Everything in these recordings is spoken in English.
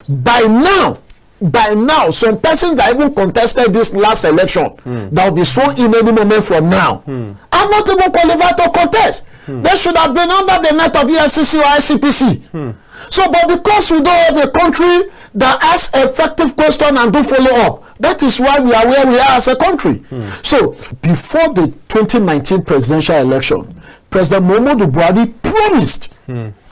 By now, some persons that even contested this last election that will be sworn in any moment from now are not even qualified to contest. They should have been under the net of EFCC or ICPC. So, but because we don't have a country that asks effective question and do follow up, that is why we are where we are as a country. So, before the 2019 presidential election, President Muhammadu Buhari promised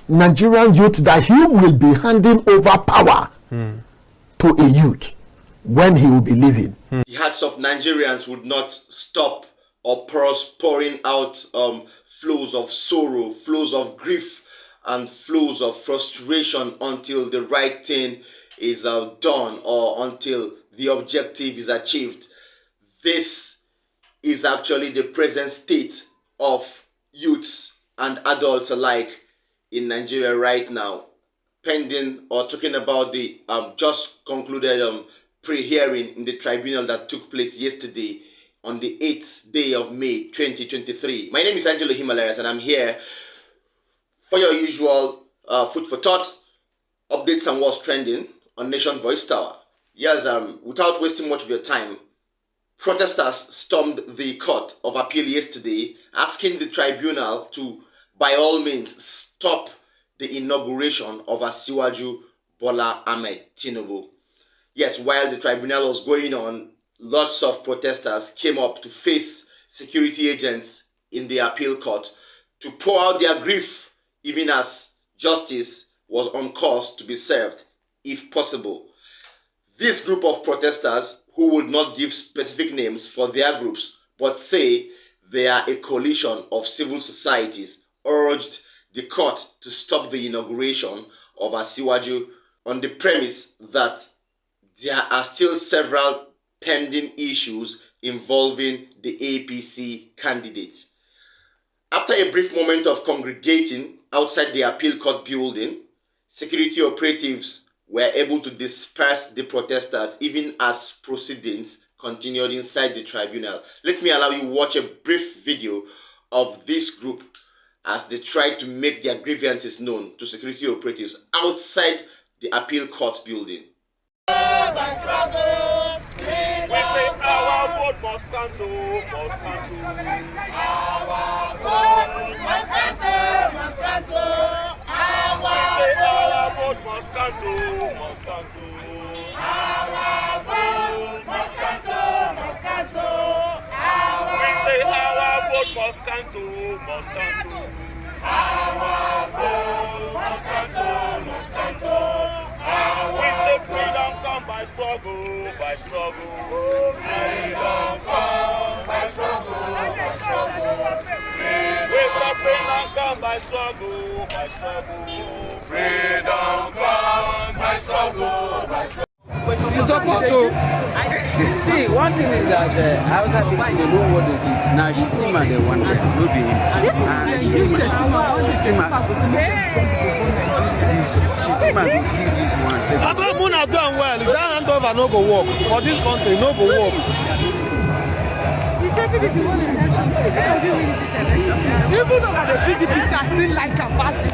Nigerian youth that he will be handing over power to a youth when he will be leaving. The hearts of Nigerians would not stop or pouring out flows of sorrow, flows of grief, and flows of frustration until the right thing is done or until the objective is achieved. This is actually the present state of youths and adults alike in Nigeria right now. Pending or talking about the just concluded pre-hearing in the tribunal that took place yesterday on the 8th day of May 2023. My name is Angelo Himalayas and I'm here for your usual food for thought, updates on what's trending on Nation Voice Tower. Yes, without wasting much of your time, protesters stormed the Court of Appeal yesterday, asking the tribunal to, by all means, stop the inauguration of Asiwaju Bola Ahmed Tinibu. Yes, while the tribunal was going on, lots of protesters came up to face security agents in the appeal court to pour out their grief, even as justice was on course to be served, if possible. This group of protesters, who would not give specific names for their groups, but say they are a coalition of civil societies, urged the court to stop the inauguration of Asiwaju on the premise that there are still several pending issues involving the APC candidate. After a brief moment of congregating outside the appeal court building, security operatives were able to disperse the protesters even as proceedings continued inside the tribunal. Let me allow you watch a brief video of this group as they tried to make their grievances known to security operatives outside the appeal court building. We say our vote must come to, must come to. Our vote must come to, must come to. Our vote must come to, must come to. Our vote must come to, must come to. We say our vote must come to, must come to. Our vote must come to, must come to. We say freedom come by struggle, by struggle. Freedom come by struggle, by struggle. We say freedom come by struggle, by struggle. Freedom come by struggle, by struggle. It's supposed to. See, one thing is that I was happy they know what they did. Now, Shitima, they want to do him. And Shitima will give this one. I thought Moon has done well. If that hand over, no go work. For this country, no go work. He said PDP won the election. Even though the PDP are still like a bastard.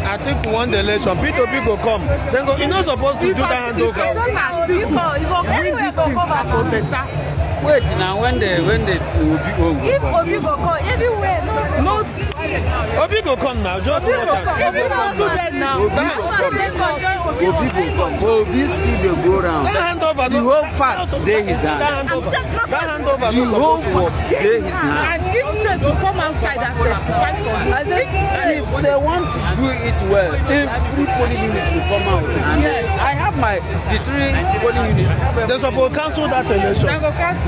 I think we won the election. P2P go come. Then go. You're not supposed to do that handover. Anyway, go come back for better. Wait now, when they will be home. If Obi go come, anyway, no. Obi go come now. Just watch out. Obi go come now. Obi go come. Obi still dey go round. That handover. The whole fact dey his hand. That handover. The whole fact dey his hand. And give them to come outside and testify for you. I said, if they want to do it well, every polling unit should come out. And yes, I have the 3 polling units. They suppose cancel that election.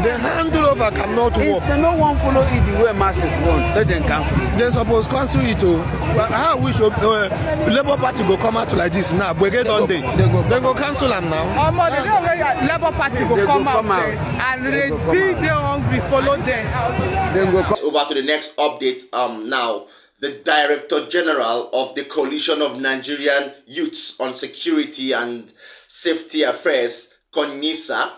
The handover cannot work. If they no one follow it the way masses want, let them cancel it. They suppose cancel it too. But how we should Labour Party go come out like this now? We get on day. They go cancel them now. They know where Labour Party go come out and they think they hungry, follow them. Then go over to the next update. Now, the Director General of the Coalition of Nigerian Youths on Security and Safety Affairs, CONYSA,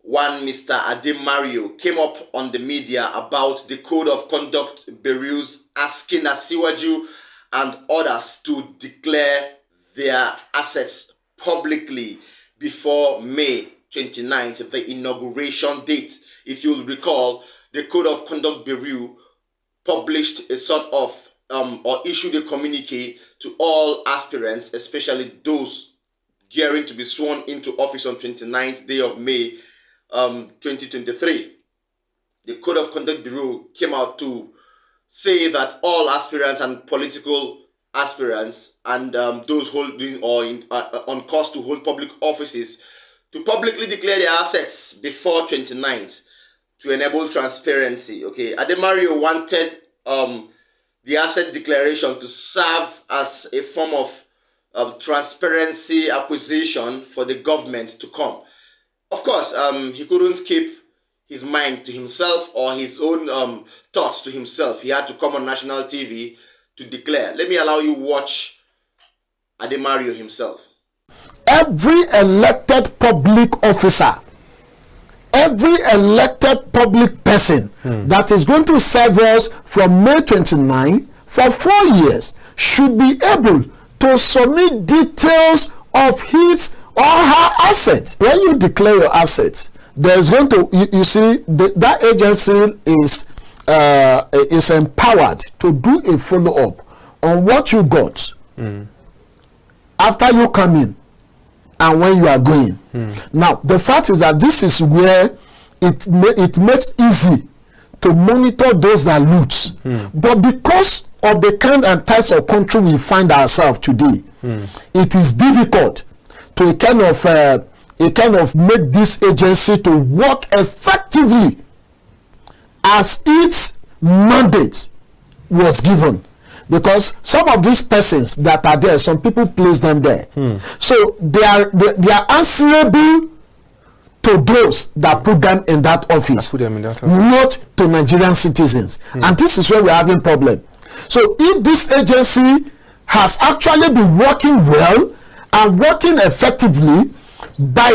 one Mr. Ade Mario, came up on the media about the Code of Conduct Bureau's asking Asiwaju and others to declare their assets publicly before May 29th, the inauguration date. If you'll recall, the Code of Conduct Bureau published a sort of or issued a communique to all aspirants, especially those gearing to be sworn into office on 29th day of May 2023. The Code of Conduct Bureau came out to say that all aspirants and political aspirants and those holding or on course to hold public offices to publicly declare their assets before 29th to enable transparency. Okay, Ade Mario wanted the asset declaration to serve as a form of transparency acquisition for the government to come. Of course, he couldn't keep his mind to himself or his own thoughts to himself. He had to come on national TV to declare. Let me allow you watch Ade Mario himself. Every elected public officer, every elected public person that is going to serve us from May 29 for 4 years should be able to submit details of his or her assets. When you declare your assets, there's going to, you see, that agency is empowered to do a follow-up on what you got after you come in and when you are going. Now, the fact is that this is where it makes easy to monitor those that loot. But because of the kind and types of country we find ourselves today, it is difficult to kind of make this agency to work effectively as its mandate was given. Because some of these persons that are there, some people place them there. So they are answerable to those that put them in that office, not to Nigerian citizens. And this is where we're having problem. So if this agency has actually been working well and working effectively, by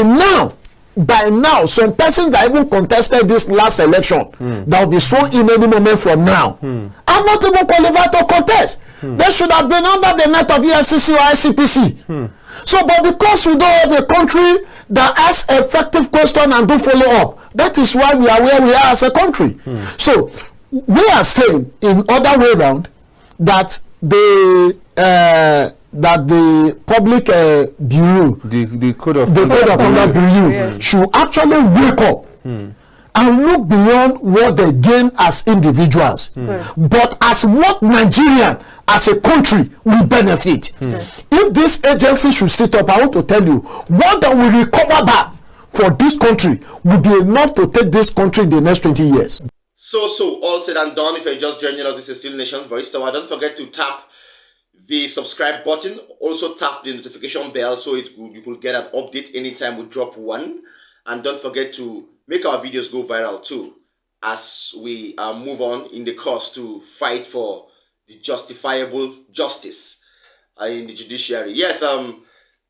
now, some persons that even contested this last election that will be sworn in any moment from now are not even qualified to contest. They should have been under the net of EFCC or ICPC. So, but because we don't have a country that has effective question and do follow up, that is why we are where we are as a country. So, we are saying in other way around that the public bureau, the code of conduct bureau should actually wake up and look beyond what they gain as individuals, but as what Nigerian as a country will benefit. If this agency should sit up, I want to tell you, what that we recover back for this country will be enough to take this country in the next 20 years. So all said and done. If you're just joining us, this is still Nation's Voice. So don't forget to tap the subscribe button. Also tap the notification bell so you will get an update anytime we drop one. And don't forget to make our videos go viral too, as we move on in the cause to fight for the justifiable justice in the judiciary. Yes,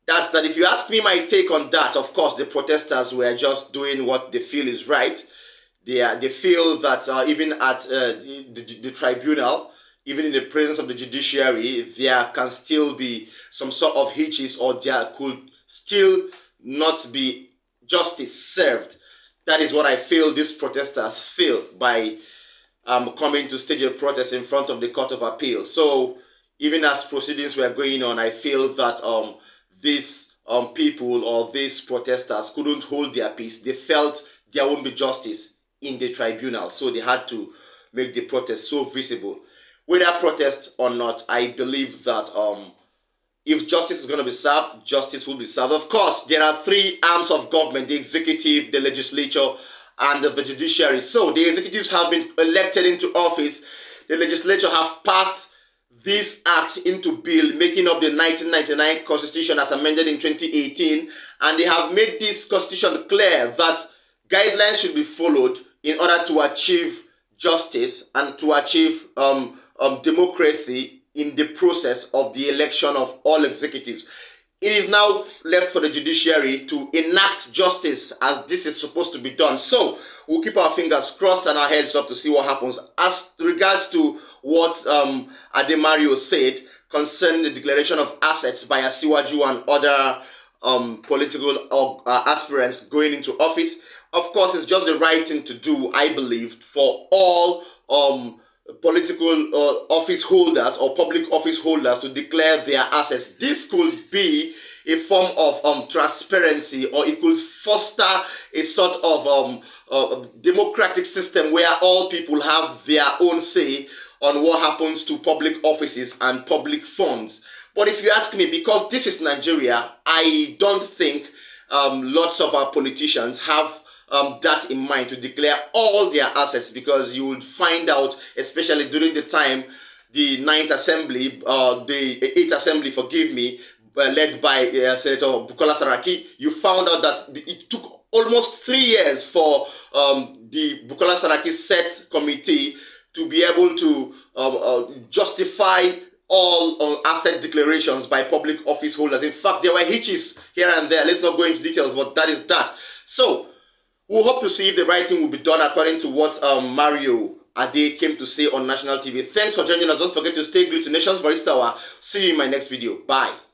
that's that. If you ask me my take on that, of course, the protesters were just doing what they feel is right. They feel that even at the tribunal, even in the presence of the judiciary, there can still be some sort of hitches, or there could still not be justice served. That is what I feel these protesters feel by coming to stage a protest in front of the Court of Appeal. So even as proceedings were going on, I feel that these people or these protesters couldn't hold their peace. They felt there won't be justice in the tribunal, so they had to make the protest so visible. Whether protest or not, I believe that if justice is going to be served, justice will be served. Of course, there are three arms of government: the executive, the legislature, and the judiciary. So the executives have been elected into office. The legislature have passed this act into bill, making up the 1999 Constitution as amended in 2018. And they have made this Constitution clear that guidelines should be followed in order to achieve justice and to achieve democracy in the process of the election of all executives. It is now left for the judiciary to enact justice as this is supposed to be done. So we'll keep our fingers crossed and our heads up to see what happens. As regards to what Ade Mario said, concerning the declaration of assets by Asiwaju and other political aspirants going into office. Of course, it's just the right thing to do, I believe, for all political office holders or public office holders to declare their assets. This could be a form of transparency, or it could foster a sort of democratic system where all people have their own say on what happens to public offices and public funds. But if you ask me, because this is Nigeria, I don't think lots of our politicians have that in mind to declare all their assets, because you would find out, especially during the time the 9th Assembly, the 8th Assembly, forgive me, led by Senator Bukola Saraki, you found out that it took almost 3 years for the Bukola Saraki set committee to be able to justify all asset declarations by public office holders. In fact, there were hitches here and there. Let's not go into details, but that is that. So we'll hope to see if the right thing will be done according to what Mario Ade came to say on national TV. Thanks for joining us. Don't forget to stay glued to Nations Voice Tower. See you in my next video. Bye.